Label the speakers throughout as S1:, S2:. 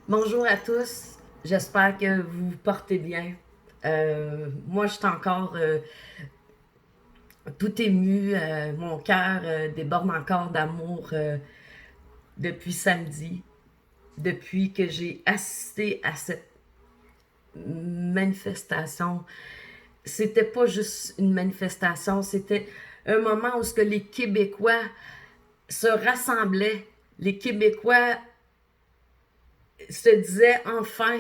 S1: Bonjour à tous, j'espère que vous vous portez bien. Moi, je suis encore tout émue, mon cœur déborde encore d'amour depuis samedi, depuis que j'ai assisté à cette manifestation. C'était pas juste une manifestation, c'était un moment où ce que les Québécois se rassemblaient, les Québécois se disaient enfin,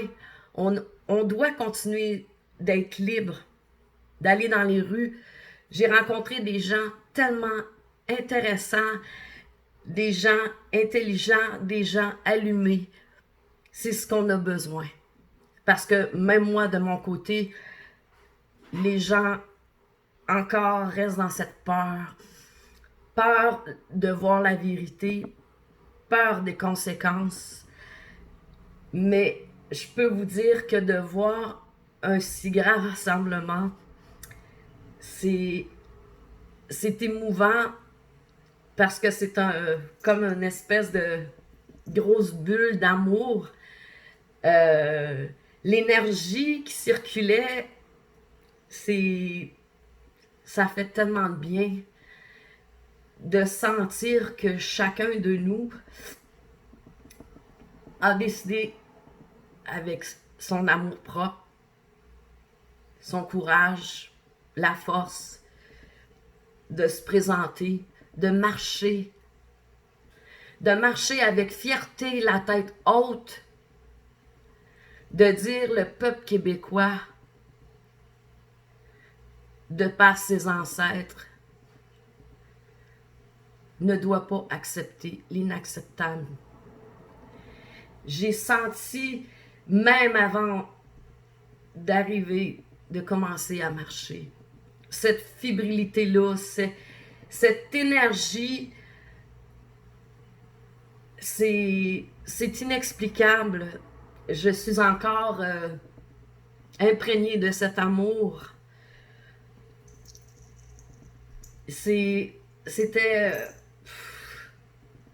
S1: on doit continuer d'être libre, d'aller dans les rues. J'ai rencontré des gens tellement intéressants, des gens intelligents, des gens allumés. C'est ce qu'on a besoin. Parce que même moi, de mon côté, les gens encore restent dans cette peur. Peur de voir la vérité, peur des conséquences. Mais je peux vous dire que de voir un si grand rassemblement, c'est c'est émouvant parce que c'est comme une espèce de grosse bulle d'amour. Euh, L'énergie qui circulait, c'est ça fait tellement de bien de sentir que chacun de nous a décidé avec son amour propre, son courage, la force de se présenter, de marcher avec fierté, la tête haute, de dire le peuple québécois, de par ses ancêtres, ne doit pas accepter l'inacceptable. J'ai senti, même avant d'arriver, de commencer à marcher, cette fébrilité-là, cette énergie, c'est inexplicable. Je suis encore imprégnée de cet amour. C'était...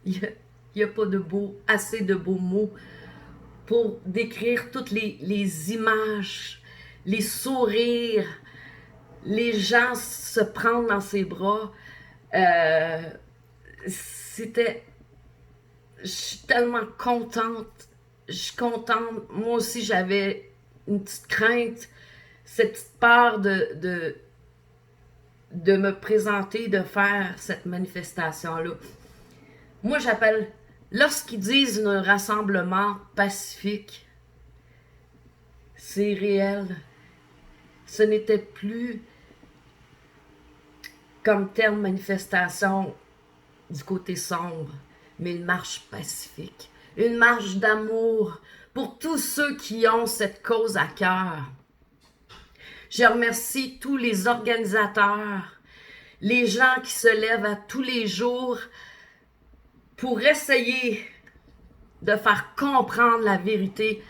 S1: Il n'y a pas assez de beaux mots pour décrire toutes les images, les sourires, les gens se prendre dans ses bras. Euh, C'était... Je suis tellement contente. Je suis contente. Moi aussi, j'avais une petite crainte, cette petite peur de me présenter, de faire cette manifestation-là. Moi, j'appelle, lorsqu'ils disent un rassemblement pacifique, c'est réel. Ce n'était plus comme terme manifestation du côté sombre, mais une marche pacifique, une marche d'amour pour tous ceux qui ont cette cause à cœur. Je remercie tous les organisateurs, les gens qui se lèvent à tous les jours pour essayer de faire comprendre la vérité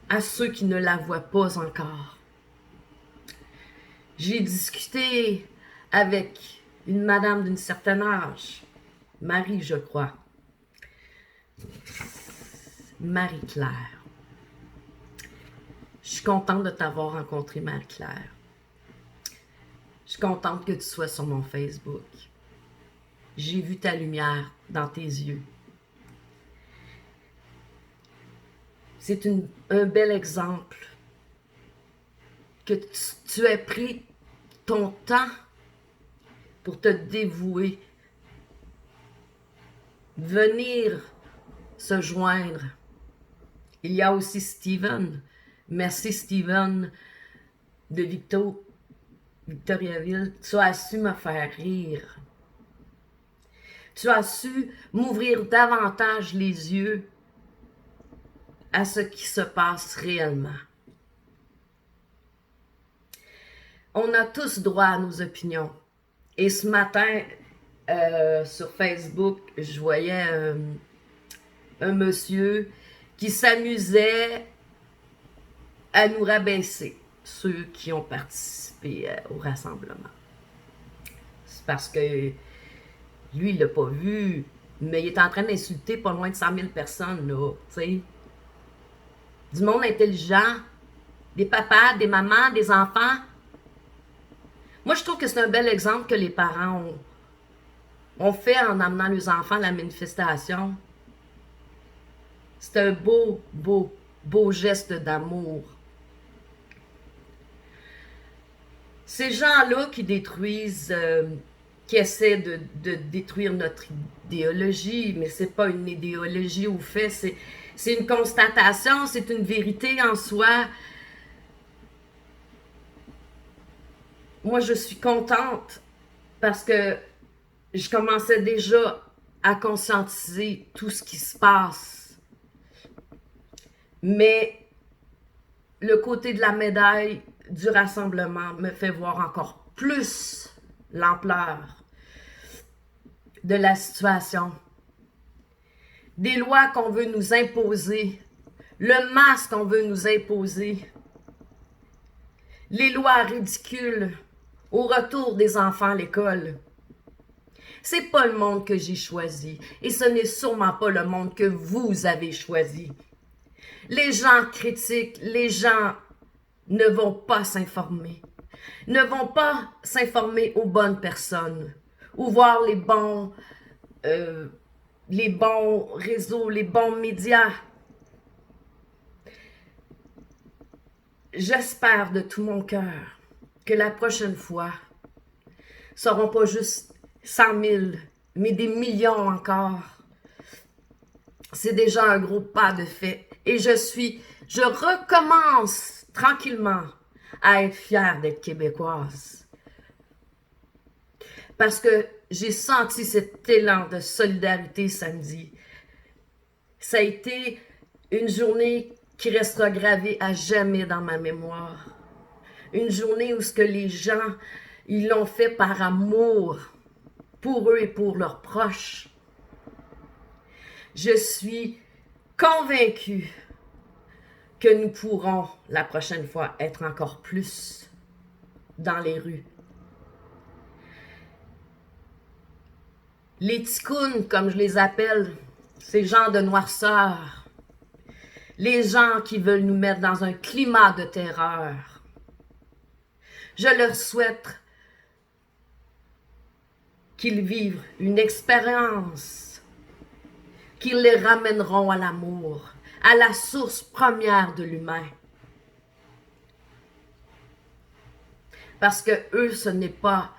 S1: à ceux qui ne la voient pas encore. J'ai discuté avec une madame d'une certaine âge, Marie, je crois, Marie-Claire. Je suis contente de t'avoir rencontré, Marie-Claire. Je suis contente que tu sois sur mon Facebook. J'ai vu ta lumière dans tes yeux. C'est un bel exemple que tu aies pris ton temps pour te dévouer, venir se joindre. Il y a aussi Steven. Merci Steven de Victoriaville. Tu as su me faire rire. Tu as su m'ouvrir davantage les yeux à ce qui se passe réellement. On a tous droit à nos opinions. Et ce matin, sur Facebook, je voyais un monsieur qui s'amusait à nous rabaisser, ceux qui ont participé au rassemblement. C'est parce que lui, il l'a pas vu, mais il est en train d'insulter pas loin de 100 000 personnes, là, tu sais. du monde intelligent, des papas, des mamans, des enfants. Moi, je trouve que c'est un bel exemple que les parents ont fait en amenant leurs enfants à la manifestation. C'est un beau, beau, beau geste d'amour. Ces gens-là qui détruisent, qui essaient de détruire notre idéologie, mais c'est pas une idéologie au fait, c'est une constatation, c'est une vérité en soi. Moi, je suis contente parce que je commençais déjà à conscientiser tout ce qui se passe. Mais le côté de la médaille du rassemblement me fait voir encore plus l'ampleur de la situation. Des lois qu'on veut nous imposer, le masque qu'on veut nous imposer, les lois ridicules au retour des enfants à l'école. C'est pas le monde que j'ai choisi et ce n'est sûrement pas le monde que vous avez choisi. Les gens critiquent, les gens ne vont pas s'informer, ne vont pas s'informer aux bonnes personnes ou voir les bons réseaux, les bons médias. J'espère de tout mon cœur que la prochaine fois, ce ne seront pas juste 100 000, mais des millions encore. C'est déjà un gros pas de fait. Et je recommence tranquillement à être fière d'être québécoise. Parce que j'ai senti cet élan de solidarité samedi. Ça a été une journée qui restera gravée à jamais dans ma mémoire. Une journée où ce que les gens, ils l'ont fait par amour pour eux et pour leurs proches. Je suis convaincue que nous pourrons, la prochaine fois, être encore plus dans les rues. Les ticounes, comme je les appelle, ces gens de noirceur, les gens qui veulent nous mettre dans un climat de terreur, je leur souhaite qu'ils vivent une expérience, qu'ils les ramèneront à l'amour, à la source première de l'humain. Parce que eux, ce n'est pas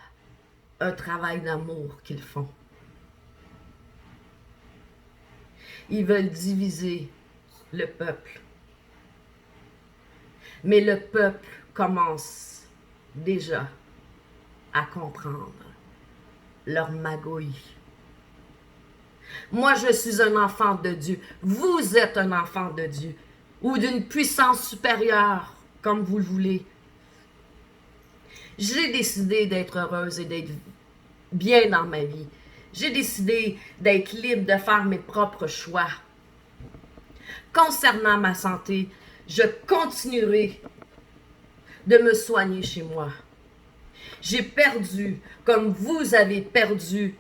S1: un travail d'amour qu'ils font. Ils veulent diviser le peuple. Mais le peuple commence déjà à comprendre leur magouille. Moi, je suis un enfant de Dieu. Vous êtes un enfant de Dieu ou d'une puissance supérieure, comme vous le voulez. J'ai décidé d'être heureuse et d'être bien dans ma vie. J'ai décidé d'être libre de faire mes propres choix. Concernant ma santé, je continuerai de me soigner chez moi. J'ai perdu, comme vous avez perdu,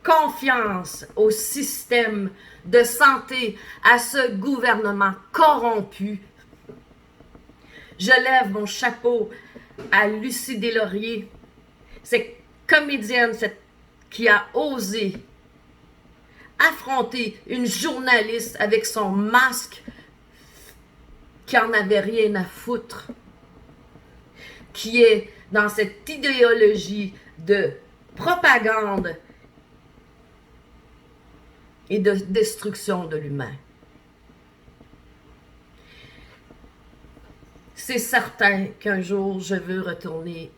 S1: confiance au système de santé, à ce gouvernement corrompu. Je lève mon chapeau à Lucie Deslauriers, cette comédienne qui a osé affronter une journaliste avec son masque qui en avait rien à foutre, qui est dans cette idéologie de propagande et de destruction de l'humain. C'est certain qu'un jour, je veux retourner.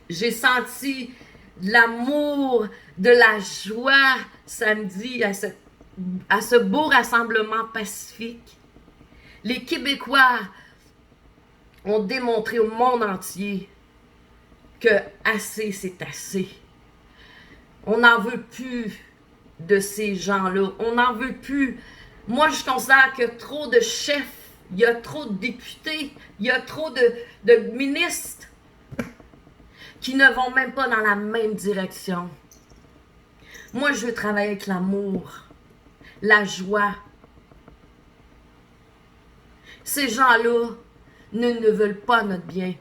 S1: J'ai senti l'amour, de la joie samedi à ce beau rassemblement pacifique. Les Québécois ont démontré au monde entier que assez, c'est assez. On n'en veut plus de ces gens-là. On n'en veut plus. Moi, je considère qu'il y a trop de chefs, il y a trop de députés, il y a trop de ministres qui ne vont même pas dans la même direction. Moi, je veux travailler avec l'amour, la joie. Ces gens-là ne veulent pas notre bien.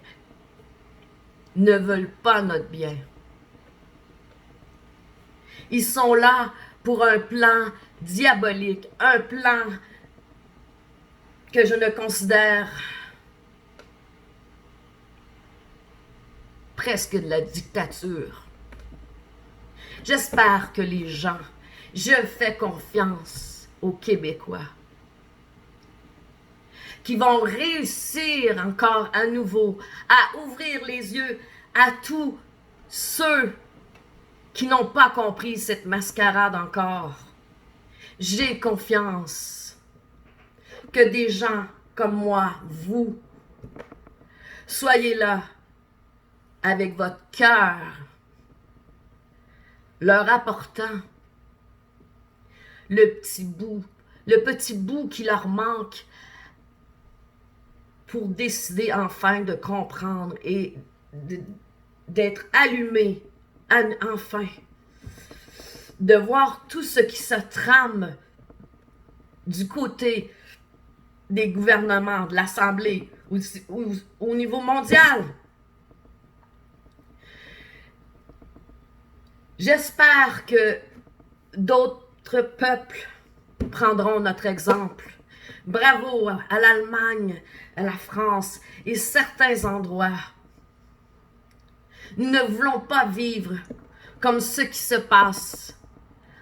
S1: Ne veulent pas notre bien. Ils sont là pour un plan diabolique, un plan que je ne considère presque de la dictature. J'espère que les gens, je fais confiance aux Québécois, qui vont réussir encore à nouveau à ouvrir les yeux à tous ceux qui n'ont pas compris cette mascarade encore. J'ai confiance que des gens comme moi, vous, soyez là avec votre cœur, leur apportant le petit bout qui leur manque pour décider enfin de comprendre et d'être allumés, enfin, de voir tout ce qui se trame du côté des gouvernements, de l'Assemblée, ou au niveau mondial. J'espère que d'autres peuples prendront notre exemple. Bravo à l'Allemagne, à la France et certains endroits. Nous ne voulons pas vivre comme ce qui se passe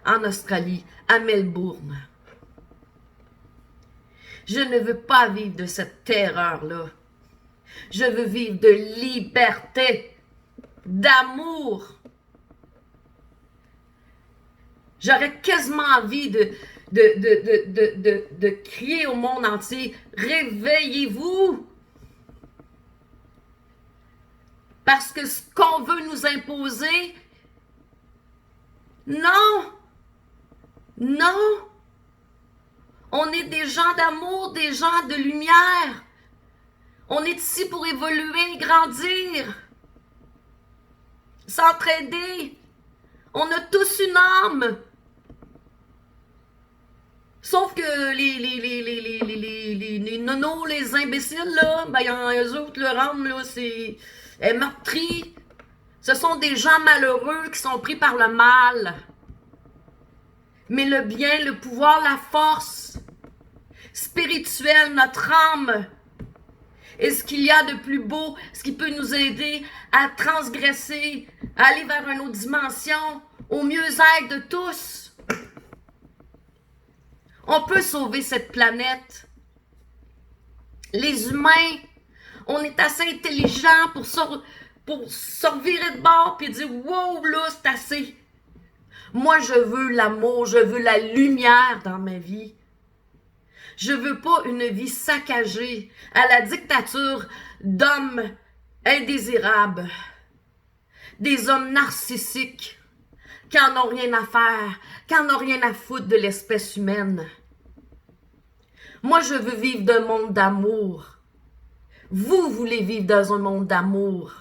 S1: en Australie, à Melbourne. Je ne veux pas vivre de cette terreur-là. Je veux vivre de liberté, d'amour. J'aurais quasiment envie de crier au monde entier, réveillez-vous! Parce que ce qu'on veut nous imposer, non! Non! On est des gens d'amour, des gens de lumière. On est ici pour évoluer, grandir, s'entraider. On a tous une âme. Sauf que les nonos, les imbéciles, là, ben, eux autres, leur âme, là, est meurtrie. Ce sont des gens malheureux qui sont pris par le mal. Mais le bien, le pouvoir, la force spirituelle, notre âme, est ce qu'il y a de plus beau, ce qui peut nous aider à transgresser, à aller vers une autre dimension, au mieux-être de tous. On peut sauver cette planète. Les humains, on est assez intelligents pour se revirer de bord et dire « Wow, là, c'est assez ». Moi, je veux l'amour, je veux la lumière dans ma vie. Je veux pas une vie saccagée à la dictature d'hommes indésirables, des hommes narcissiques qui en ont rien à faire, qui en ont rien à foutre de l'espèce humaine. Moi, je veux vivre d'un monde d'amour. Vous voulez vivre dans un monde d'amour.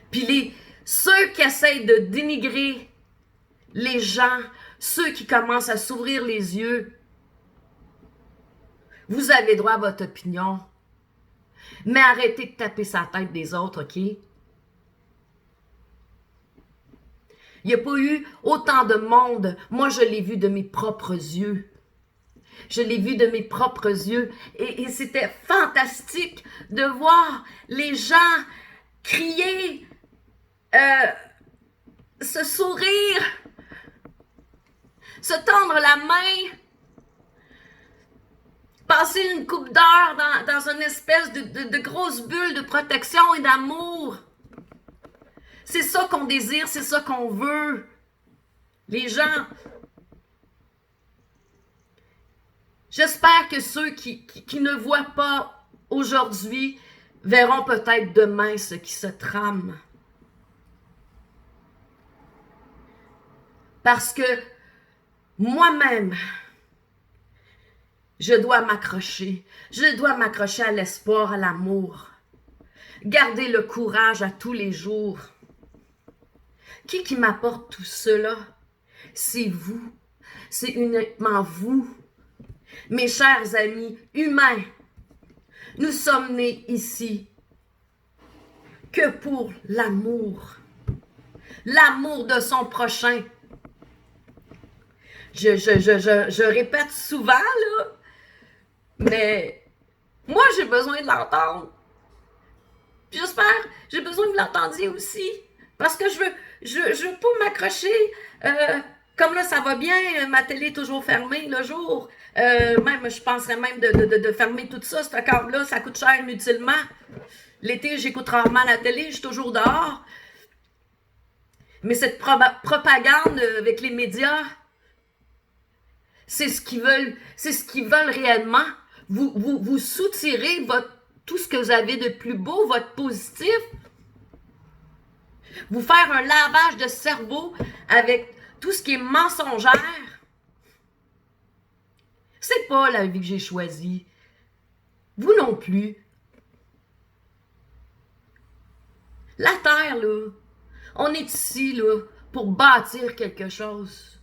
S1: Puis ceux qui essayent de dénigrer les gens, ceux qui commencent à s'ouvrir les yeux, vous avez droit à votre opinion. Mais arrêtez de taper sa tête des autres, OK? Il n'y a pas eu autant de monde. Moi, je l'ai vu de mes propres yeux. Je l'ai vu de mes propres yeux. Et c'était fantastique de voir les gens crier, se sourire, se tendre la main, passer une couple d'heures dans une espèce de grosse bulle de protection et d'amour. C'est ça qu'on désire, c'est ça qu'on veut. Les gens, j'espère que ceux qui ne voient pas aujourd'hui verront peut-être demain ce qui se trame. Parce que moi-même, je dois m'accrocher. Je dois m'accrocher à l'espoir, à l'amour. Garder le courage à tous les jours. Qui m'apporte tout cela? C'est vous. C'est uniquement vous. Mes chers amis humains, nous sommes nés ici que pour l'amour. L'amour de son prochain. Je répète souvent, là, mais moi, j'ai besoin de l'entendre. J'espère, j'ai besoin que vous l'entendiez aussi. Parce que je veux pas m'accrocher. Comme là, ça va bien, ma télé est toujours fermée le jour. Même, je penserais même de fermer tout ça, ce câble-là, ça coûte cher inutilement. L'été, j'écoute rarement la télé, je suis toujours dehors. Mais cette propagande avec les médias, c'est ce qu'ils veulent réellement. Vous soutirez tout ce que vous avez de plus beau, votre positif. Vous faire un lavage de cerveau avec tout ce qui est mensongère. C'est pas la vie que j'ai choisie. Vous non plus. La terre, là, on est ici, là, pour bâtir quelque chose.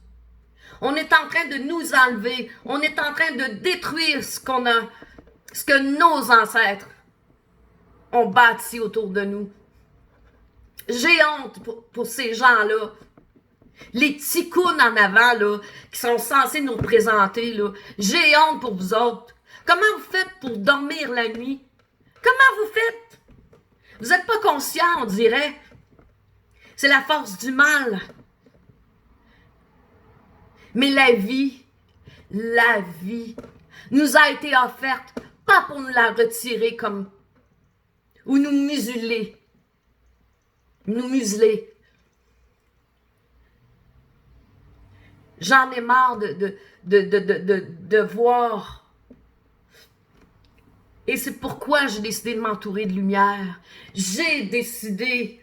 S1: On est en train de nous enlever. On est en train de détruire ce que nos ancêtres ont bâti autour de nous. J'ai honte pour ces gens-là. Les ticounes en avant, là, qui sont censés nous représenter, là. J'ai honte pour vous autres. Comment vous faites pour dormir la nuit? Comment vous faites? Vous n'êtes pas conscients, on dirait. C'est la force du mal. Mais la vie nous a été offerte, pas pour nous la retirer comme, ou nous museler. Nous museler. J'en ai marre de voir. Et c'est pourquoi j'ai décidé de m'entourer de lumière. J'ai décidé.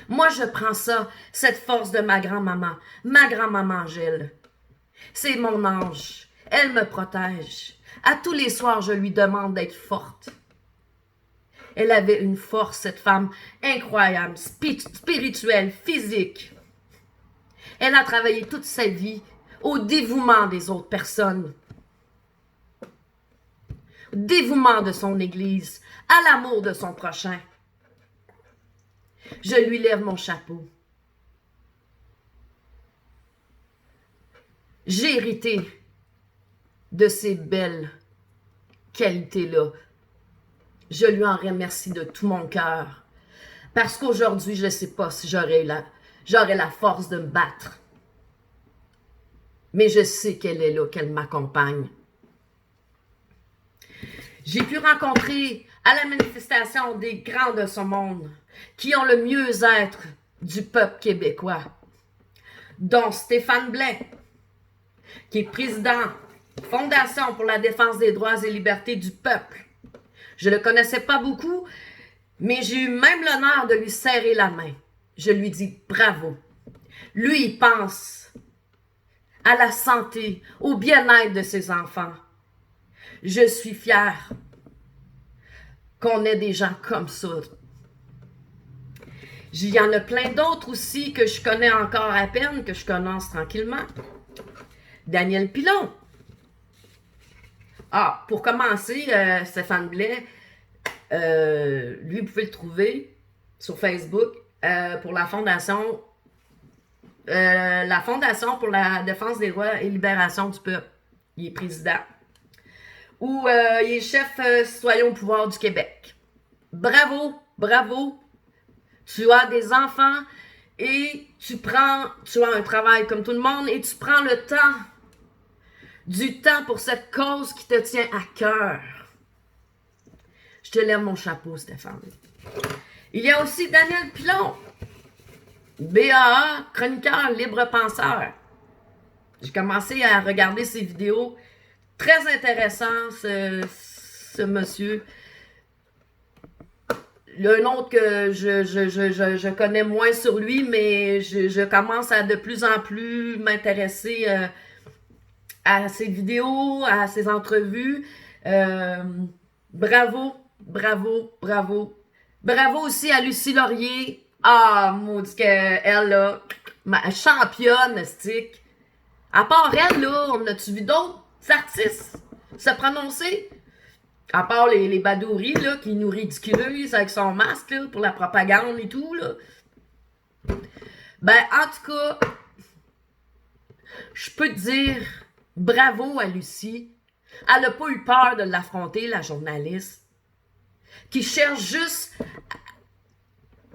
S1: Moi, je prends ça, cette force de ma grand-maman. Ma grand-maman Angèle. C'est mon ange. Elle me protège. À tous les soirs, je lui demande d'être forte. Elle avait une force, cette femme, incroyable, spirituelle, physique. Elle a travaillé toute sa vie au dévouement des autres personnes, au dévouement de son Église, à l'amour de son prochain. Je lui lève mon chapeau. J'ai hérité de ces belles qualités-là. Je lui en remercie de tout mon cœur. Parce qu'aujourd'hui, je ne sais pas si j'aurai la force de me battre. Mais je sais qu'elle est là, qu'elle m'accompagne. J'ai pu rencontrer à la manifestation des grands de ce monde qui ont le mieux-être du peuple québécois, dont Stéphane Blais, qui est président Fondation pour la défense des droits et libertés du peuple. Je ne le connaissais pas beaucoup, mais j'ai eu même l'honneur de lui serrer la main. Je lui dis bravo. Lui, il pense à la santé, au bien-être de ses enfants. Je suis fière qu'on ait des gens comme ça. Il y en a plein d'autres aussi que je connais encore à peine, que je commence tranquillement. Daniel Pilon. Ah, pour commencer, Stéphane Blais, lui, vous pouvez le trouver sur Facebook pour la Fondation pour la défense des droits et libération du peuple. Il est président. Ou il est chef citoyen au pouvoir du Québec. Bravo, bravo. Tu as des enfants et tu as un travail comme tout le monde et tu prends le temps, du temps pour cette cause qui te tient à cœur. Je te lève mon chapeau, Stéphane. Il y a aussi Daniel Pilon, BAA, chroniqueur, libre penseur. J'ai commencé à regarder ses vidéos. Très intéressant, ce monsieur. Il y a un autre que je connais moins sur lui, mais je commence à de plus en plus m'intéresser à ses vidéos, à ses entrevues. Bravo, bravo, bravo. Bravo aussi à Lucie Laurier. Ah, maudit qu'elle, là, ma championne, stick. À part elle, là, on a-tu vu d'autres artistes se prononcer? À part les badouris, là, qui nous ridiculisent avec son masque, là, pour la propagande et tout, là. Ben, en tout cas, je peux te dire bravo à Lucie. Elle n'a pas eu peur de l'affronter, la journaliste, qui cherche juste...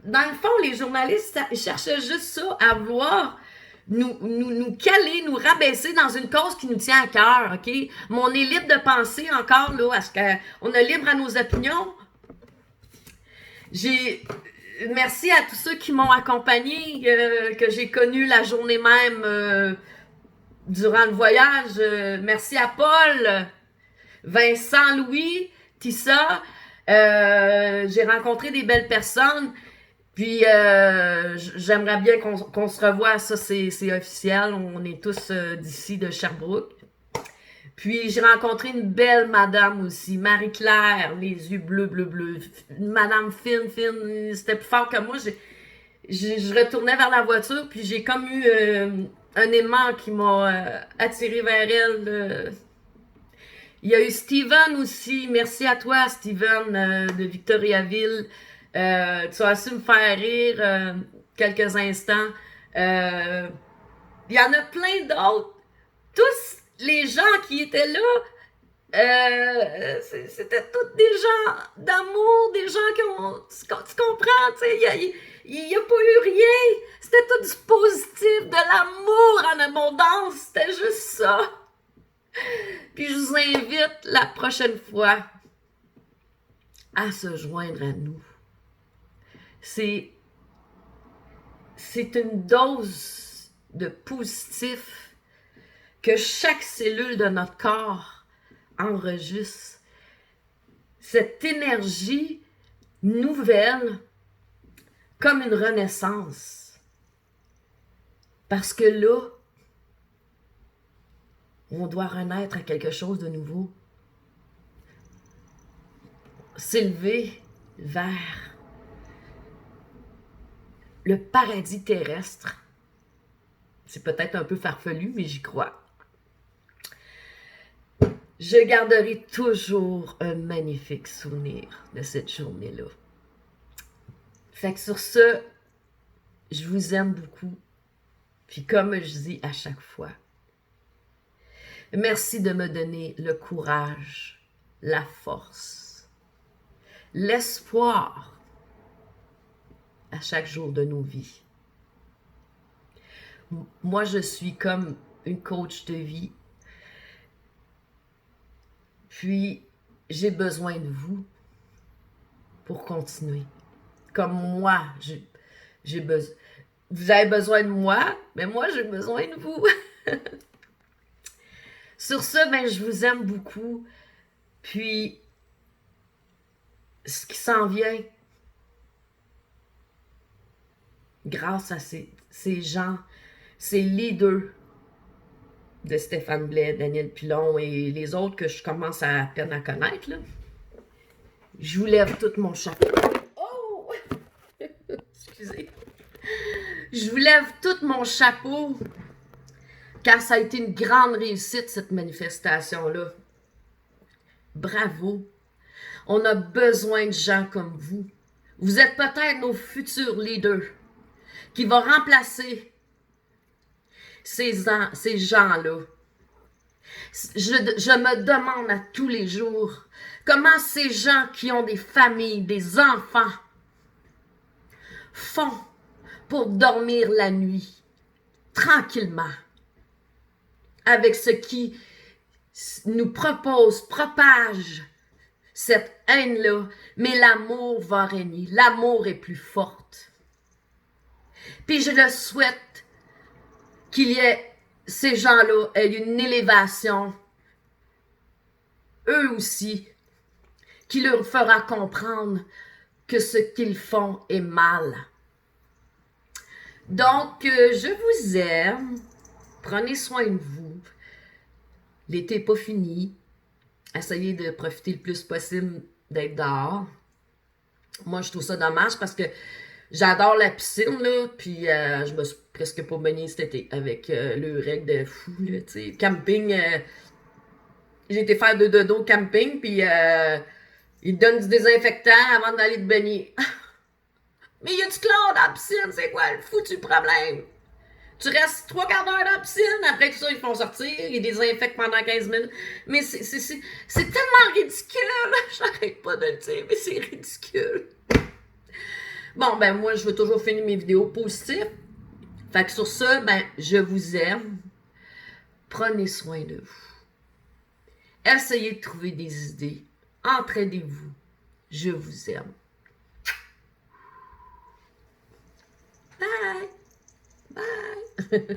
S1: Dans le fond, les journalistes cherchaient juste ça, à vouloir nous caler, nous rabaisser dans une cause qui nous tient à cœur, OK? Mais on est libre de penser encore, là, à ce qu'on est libre à nos opinions. Merci à tous ceux qui m'ont accompagné, que j'ai connu la journée même durant le voyage. Merci à Paul, Vincent, Louis, Tissa. J'ai rencontré des belles personnes. Puis, j'aimerais bien qu'on se revoie. Ça, c'est officiel. On est tous d'ici, de Sherbrooke. Puis, j'ai rencontré une belle madame aussi, Marie-Claire, les yeux bleus, bleus, bleus. Une madame fine, fine. C'était plus fort que moi. Je retournais vers la voiture, puis j'ai comme eu un aimant qui m'a attiré vers elle. Il y a eu Steven aussi. Merci à toi, Steven, de Victoriaville. Tu as su me faire rire quelques instants. Il y en a plein d'autres. Tous les gens qui étaient là, c'était tous des gens d'amour, des gens qui ont... Tu comprends, tu sais, il n'y a pas eu rien. C'était tout du positif, de l'amour en abondance. C'était juste ça. Puis je vous invite la prochaine fois à se joindre à nous. C'est une dose de positif que chaque cellule de notre corps enregistre. Cette énergie nouvelle comme une renaissance. Parce que là, on doit renaître à quelque chose de nouveau. S'élever vers le paradis terrestre. C'est peut-être un peu farfelu, mais j'y crois. Je garderai toujours un magnifique souvenir de cette journée-là. Fait que sur ce, je vous aime beaucoup. Puis comme je dis à chaque fois, merci de me donner le courage, la force, l'espoir à chaque jour de nos vies. Moi, je suis comme une coach de vie. Puis, j'ai besoin de vous pour continuer. Comme moi, j'ai besoin. Vous avez besoin de moi, mais moi, j'ai besoin de vous. Sur ce, ben, je vous aime beaucoup. Puis, ce qui s'en vient, grâce à ces gens, ces leaders de Stéphane Blais, Daniel Pilon et les autres que je commence à peine à connaître, là, je vous lève tout mon chapeau. Oh! Excusez. Je vous lève tout mon chapeau, car ça a été une grande réussite, cette manifestation-là. Bravo. On a besoin de gens comme vous. Vous êtes peut-être nos futurs leaders qui vont remplacer ces gens-là. Je me demande à tous les jours comment ces gens qui ont des familles, des enfants, font pour dormir la nuit, tranquillement, avec ce qui nous propage cette haine-là, mais l'amour va régner. L'amour est plus forte. Puis je le souhaite qu'il y ait, ces gens-là aient une élévation, eux aussi, qui leur fera comprendre que ce qu'ils font est mal. Donc, je vous aime. Prenez soin de vous. L'été n'est pas fini. Essayez de profiter le plus possible d'être dehors. Moi, je trouve ça dommage parce que J'adore la piscine, là, puis je me suis presque pas baignée cet été avec le règle de fou, là, tu sais. Camping, j'ai été faire de dodo au camping, puis ils te donnent du désinfectant avant d'aller te baigner. Mais il y a du chlore dans la piscine, c'est quoi le foutu problème? Tu restes 3 quarts d'heure dans la piscine, après tout ça, ils font sortir, ils désinfectent pendant 15 minutes. Mais c'est tellement ridicule! J'arrête pas de le dire, mais c'est ridicule. Bon, ben moi, je veux toujours finir mes vidéos positives. Fait que sur ça, ben, je vous aime. Prenez soin de vous. Essayez de trouver des idées. Entraidez-vous. Je vous aime. Bye! Bye!